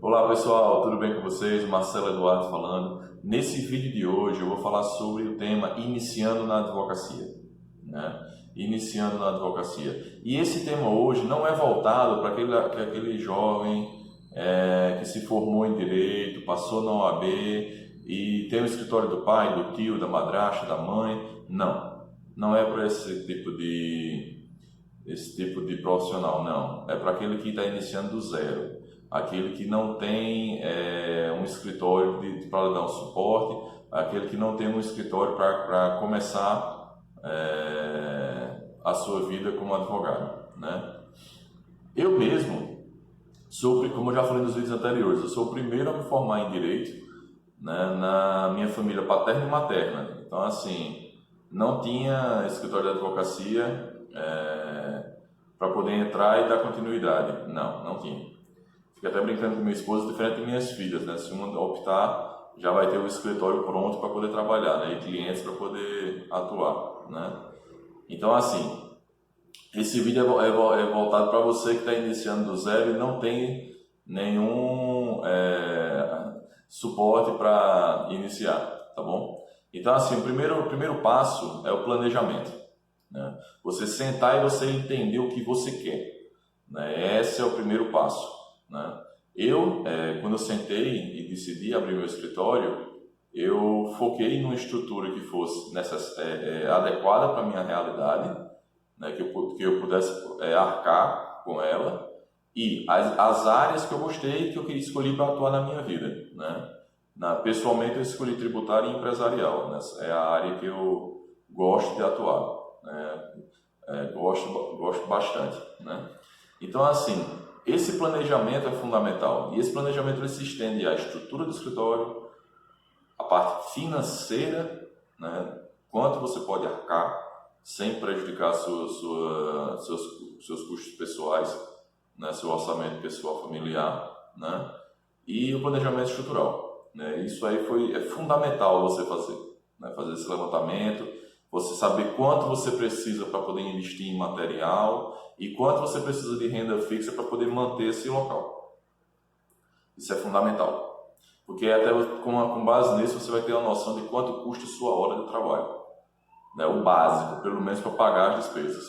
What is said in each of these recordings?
Olá pessoal, tudo bem com vocês? Marcelo Eduardo falando. Nesse vídeo de hoje eu vou falar sobre o tema iniciando na advocacia, né? Iniciando na advocacia. E esse tema hoje não é voltado para aquele jovem que se formou em direito, passou na OAB e tem o escritório do pai, do tio, da madrasta, da mãe. Não, não é para esse tipo de profissional, não. É para aquele que está iniciando do zero. Aquele que não tem um escritório para dar um suporte, aquele que não tem um escritório para começar a sua vida como advogado, né? Eu mesmo sou, como eu já falei nos vídeos anteriores, eu sou o primeiro a me formar em direito, né, na minha família paterna e materna. Então, assim, não tinha escritório de advocacia para poder entrar e dar continuidade. Não tinha. Fico até brincando com minha esposa, diferente de minhas filhas, né? Se uma optar, já vai ter o escritório pronto para poder trabalhar, né? E clientes para poder atuar, né? Então, assim, esse vídeo é voltado para você que está iniciando do zero e não tem nenhum suporte para iniciar, tá bom? Então, assim, o primeiro passo é o planejamento, né? Você sentar e você entender o que você quer, né? Esse é o primeiro passo, né? Quando eu sentei e decidi abrir meu escritório, eu foquei numa estrutura que fosse adequada para a minha realidade, né? Que eu pudesse arcar com ela, e as áreas que eu gostei, que eu queria escolher para atuar na minha vida, né? Pessoalmente eu escolhi tributário e empresarial, né? É a área que eu gosto de atuar, né? Gosto bastante, né? Então, assim, esse planejamento é fundamental, e esse planejamento ele se estende à estrutura do escritório, a parte financeira, né? Quanto você pode arcar sem prejudicar seus custos pessoais, né? Seu orçamento pessoal familiar, né? E o planejamento estrutural, né? Isso aí é fundamental você fazer, né? Fazer esse levantamento, você saber quanto você precisa para poder investir em material e quanto você precisa de renda fixa para poder manter esse local. Isso é fundamental, porque até com base nisso você vai ter uma noção de quanto custa a sua hora de trabalho, né? O básico, pelo menos para pagar as despesas,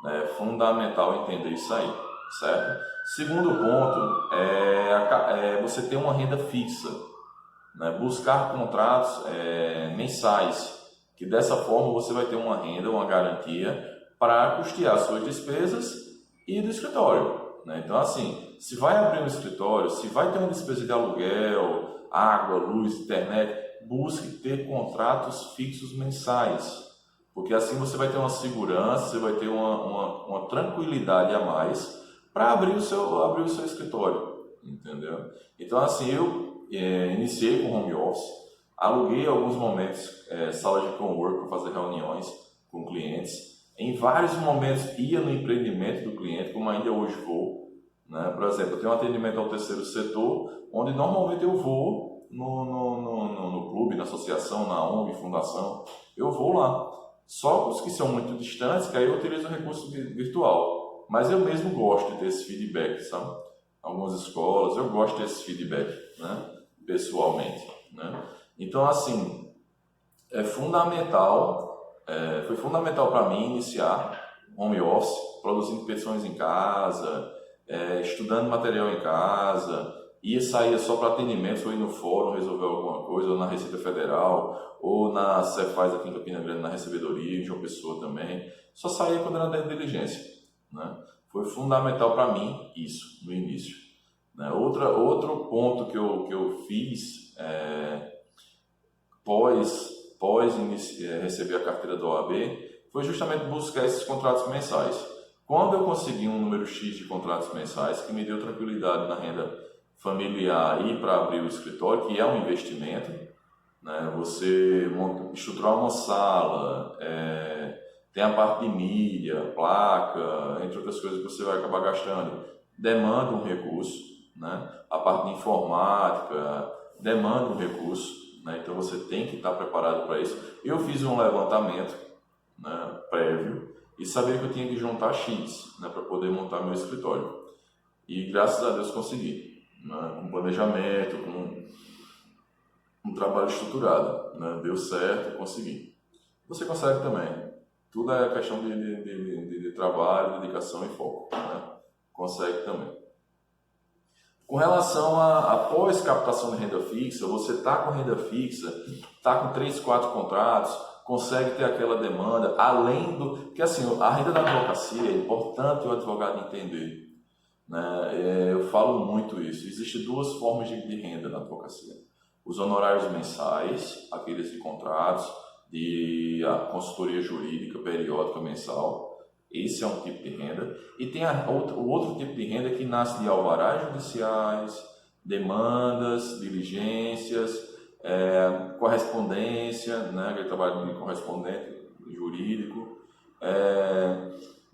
né? É fundamental entender isso aí, certo? Segundo ponto é você ter uma renda fixa, né? Buscar contratos mensais, que dessa forma você vai ter uma renda, uma garantia para custear suas despesas e do escritório, né? Então, assim, se vai abrir um escritório, se vai ter uma despesa de aluguel, água, luz, internet, busque ter contratos fixos mensais, porque assim você vai ter uma segurança, você vai ter uma tranquilidade a mais para abrir o seu escritório, entendeu? Então, assim, eu iniciei com home office, aluguei alguns momentos salas de cowork para fazer reuniões com clientes. Em vários momentos ia no empreendimento do cliente, como ainda hoje vou, né? Por exemplo, eu tenho um atendimento ao terceiro setor, onde normalmente eu vou no clube, na associação, na ONG, fundação, eu vou lá. Só os que são muito distantes, que aí eu utilizo o recurso virtual. Mas eu mesmo gosto de ter esse feedback, sabe? Algumas escolas, eu gosto desse feedback, né? Pessoalmente, né? Então, assim, foi fundamental para mim iniciar home office, produzindo petições em casa, estudando material em casa, saía só para atendimentos, ou ir no fórum resolver alguma coisa, ou na Receita Federal, ou na Cefaz aqui em Campina Grande, na recebedoria, em João Pessoa também. Só saía quando era da diligência, né? Foi fundamental para mim isso, no início, né? Outro ponto que eu fiz após receber a carteira da OAB, foi justamente buscar esses contratos mensais. Quando eu consegui um número X de contratos mensais, que me deu tranquilidade na renda familiar e para abrir o escritório, que é um investimento, né? Você estruturar uma sala, tem a parte de mídia, placa, entre outras coisas que você vai acabar gastando, demanda um recurso, né? A parte de informática demanda um recurso, né? Então você tem que estar preparado para isso. Eu fiz um levantamento, né, prévio, e sabia que eu tinha que juntar X, né, para poder montar meu escritório. E graças a Deus consegui, né? Com planejamento, com um trabalho estruturado, né? Deu certo, consegui. Você consegue também. Tudo é questão de trabalho, dedicação e foco, né? Consegue também. Com relação a após captação de renda fixa, você está com renda fixa, está com 3, 4 contratos, consegue ter aquela demanda, além do... Porque assim, a renda da advocacia é importante o advogado entender, né? Eu falo muito isso. Existem duas formas de renda na advocacia. Os honorários mensais, aqueles de contratos, de a consultoria jurídica periódica mensal. Esse é um tipo de renda. E tem o outro tipo de renda que nasce de alvarás judiciais, demandas, diligências, correspondência, né, aquele trabalho de correspondente jurídico,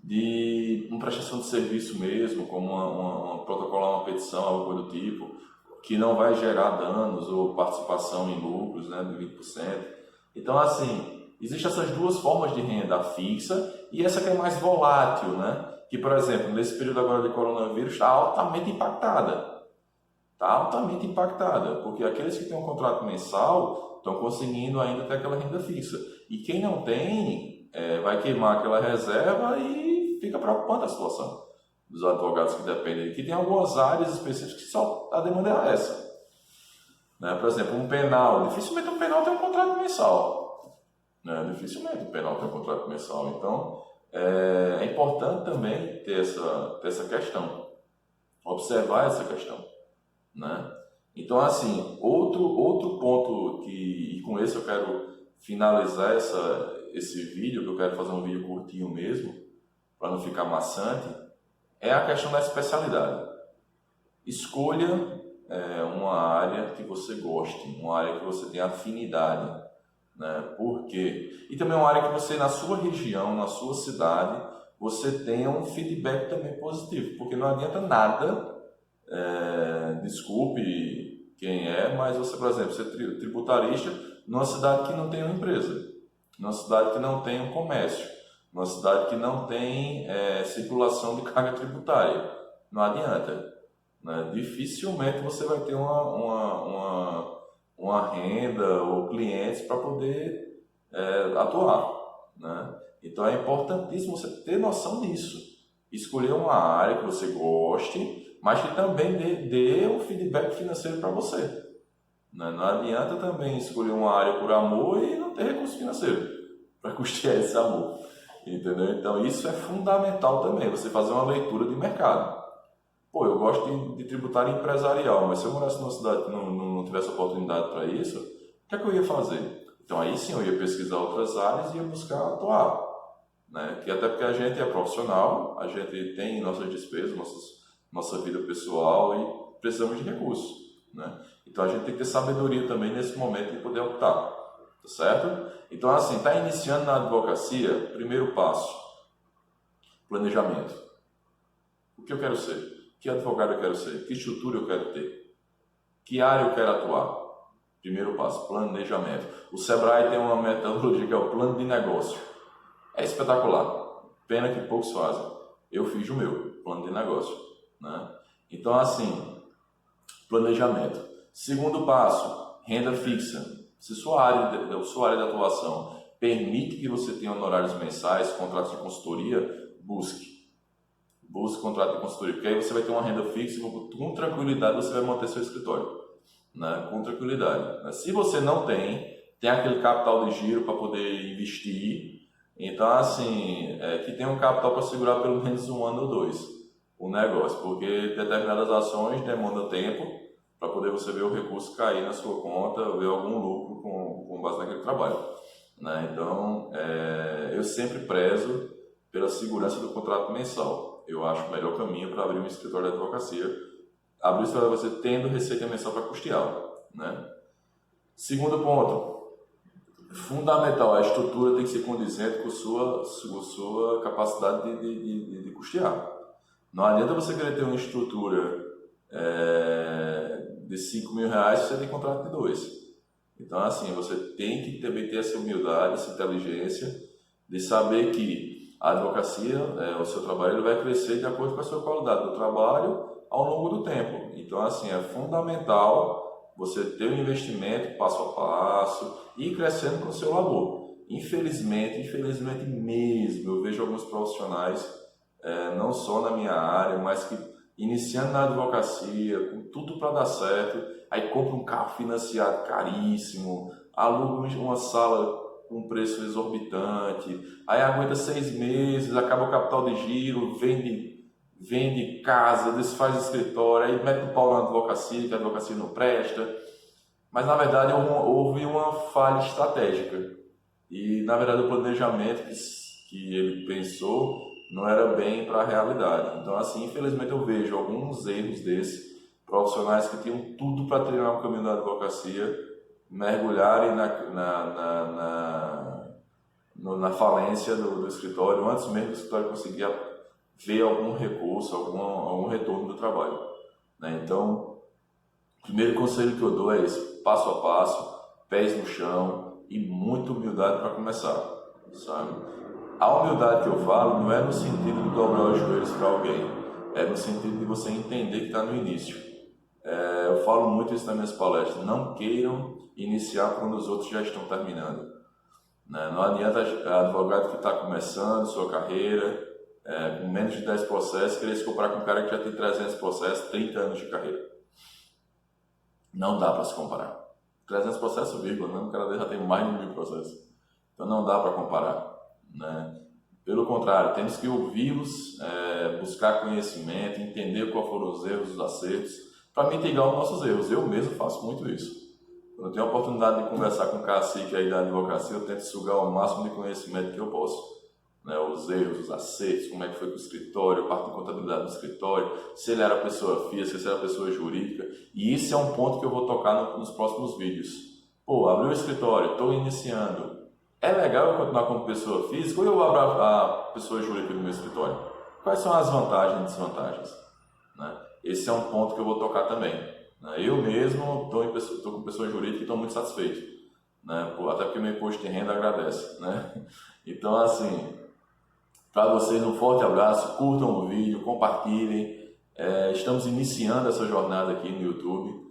de uma prestação de serviço mesmo, como uma protocolar uma petição, algo coisa do tipo, que não vai gerar danos ou participação em lucros, né, de 20%. Então, assim, existem essas duas formas de renda, a fixa e essa que é mais volátil, né? Que, por exemplo, nesse período agora de coronavírus está altamente impactada. Está altamente impactada, porque aqueles que têm um contrato mensal estão conseguindo ainda ter aquela renda fixa. E quem não tem, vai queimar aquela reserva e fica preocupante a situação dos advogados que dependem. Que tem algumas áreas específicas que só a demanda é essa. Né? Por exemplo, um penal. Dificilmente um penal tem um contrato mensal. Dificilmente o penal tem um contrato mensal. Então, é importante também ter essa questão, observar essa questão, né? Então, assim, outro ponto e com esse eu quero finalizar esse vídeo, que eu quero fazer um vídeo curtinho mesmo, para não ficar maçante, é a questão da especialidade. Escolha uma área que você goste, uma área que você tenha afinidade. Né? Por quê? E também uma área que você, na sua região, na sua cidade, você tenha um feedback também positivo, porque não adianta nada, desculpe quem mas você, por exemplo, ser tributarista numa cidade que não tem uma empresa, numa cidade que não tem um comércio, numa cidade que não tem circulação de carga tributária, não adianta, né? Dificilmente você vai ter uma renda ou clientes para poder atuar, né? Então é importantíssimo você ter noção disso, escolher uma área que você goste, mas que também dê um feedback financeiro para você, né? Não adianta também escolher uma área por amor e não ter recurso financeiro para custear esse amor, entendeu? Então isso é fundamental também, você fazer uma leitura de mercado. Pô, eu gosto de tributário empresarial, mas se eu morasse numa cidade que não tivesse oportunidade para isso, o que é que eu ia fazer? Então aí sim eu ia pesquisar outras áreas e ia buscar atuar, né? Que até porque a gente é profissional, a gente tem nossas despesas, nossa vida pessoal e precisamos de recursos, né? Então a gente tem que ter sabedoria também nesse momento de poder optar, tá certo? Então assim, está iniciando na advocacia, primeiro passo, planejamento. O que eu quero ser? Que advogado eu quero ser? Que estrutura eu quero ter? Que área eu quero atuar? Primeiro passo, planejamento. O Sebrae tem uma metodologia que é o plano de negócio. É espetacular. Pena que poucos fazem. Eu fiz o meu, plano de negócio, né? Então, assim, planejamento. Segundo passo, renda fixa. Se sua área de atuação permite que você tenha honorários mensais, contratos de consultoria, busque contrato de consultoria, porque aí você vai ter uma renda fixa e com tranquilidade você vai manter seu escritório, né? Com tranquilidade, né? Se você não tem aquele capital de giro para poder investir, então assim, que tem um capital para segurar pelo menos 1 ano ou 2 o negócio, porque determinadas ações demandam tempo para poder você ver o recurso cair na sua conta, ver algum lucro com base naquele trabalho, né? Então, eu sempre prezo pela segurança do contrato mensal. Eu acho o melhor caminho para abrir um escritório de advocacia. Abrir um escritório de advocacia tendo receita mensal para custeá-lo, né? Segundo ponto, fundamental, a estrutura tem que ser condizente com sua capacidade de custear. Não adianta você querer ter uma estrutura de R$5.000 se você tem contrato de 2. Então, assim, você tem que também ter essa humildade, essa inteligência de saber que a advocacia, o seu trabalho, ele vai crescer de acordo com a sua qualidade do trabalho ao longo do tempo. Então, assim, é fundamental você ter um investimento passo a passo e ir crescendo com o seu labor. Infelizmente mesmo, eu vejo alguns profissionais, não só na minha área, mas que iniciando na advocacia, com tudo para dar certo, aí compra um carro financiado caríssimo, aluga uma sala com um preço exorbitante, aí aguenta 6 meses, acaba o capital de giro, vende casa, desfaz escritório, aí mete o pau na advocacia, que a advocacia não presta. Mas na verdade houve uma falha estratégica. E na verdade o planejamento que ele pensou não era bem para a realidade. Então, assim, infelizmente eu vejo alguns erros desses, profissionais que tinham tudo para trilhar o caminho da advocacia, mergulharem na falência do escritório, antes mesmo do escritório conseguir ver algum recurso, algum retorno do trabalho, né? Então, o primeiro conselho que eu dou é esse: passo a passo, pés no chão e muita humildade para começar, sabe? A humildade que eu falo não é no sentido de dobrar os joelhos para alguém, é no sentido de você entender que está no início. Eu falo muito isso nas minhas palestras: não queiram iniciar quando os outros já estão terminando, né? Não adianta advogado que está começando sua carreira, com menos de 10 processos, querer se comparar com um cara que já tem 300 processos, 30 anos de carreira. Não dá para se comparar. 300 processos, vírgula, né? O cara já tem mais de 1000 processos. Então não dá para comparar, né? Pelo contrário, temos que ouvi-los, buscar conhecimento, entender quais foram os erros, os acertos, para mitigar os nossos erros. Eu mesmo faço muito isso. Quando eu tenho a oportunidade de conversar com o cacique aí da advocacia, eu tento sugar o máximo de conhecimento que eu posso, né? Os erros, os acertos, como é que foi com o escritório, a parte de contabilidade do escritório, se ele era pessoa física, se ele era pessoa jurídica. E isso é um ponto que eu vou tocar nos próximos vídeos. Pô, abri o escritório, estou iniciando. É legal eu continuar como pessoa física ou eu abro a pessoa jurídica no meu escritório? Quais são as vantagens e desvantagens, né? Esse é um ponto que eu vou tocar também, né? Eu mesmo estou com pessoa jurídica e estou muito satisfeito, né? Até porque meu imposto de renda agradece, né? Então, assim, para vocês um forte abraço, curtam o vídeo, compartilhem. Estamos iniciando essa jornada aqui no YouTube.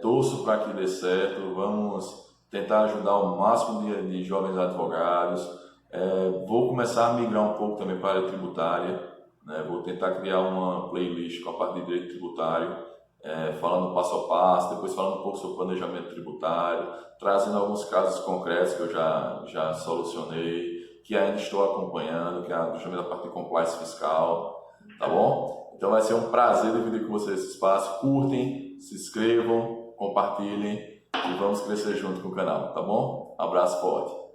Torço para que dê certo. Vamos tentar ajudar o máximo de jovens advogados. Vou começar a migrar um pouco também para a área tributária, né? Vou tentar criar uma playlist com a parte de direito tributário, falando passo a passo, depois falando um pouco sobre planejamento tributário, trazendo alguns casos concretos que eu já solucionei, que ainda estou acompanhando, que é justamente a parte de compliance fiscal, tá bom? Então vai ser um prazer dividir com vocês esse espaço. Curtem, se inscrevam, compartilhem e vamos crescer junto com o canal, tá bom? Abraço forte!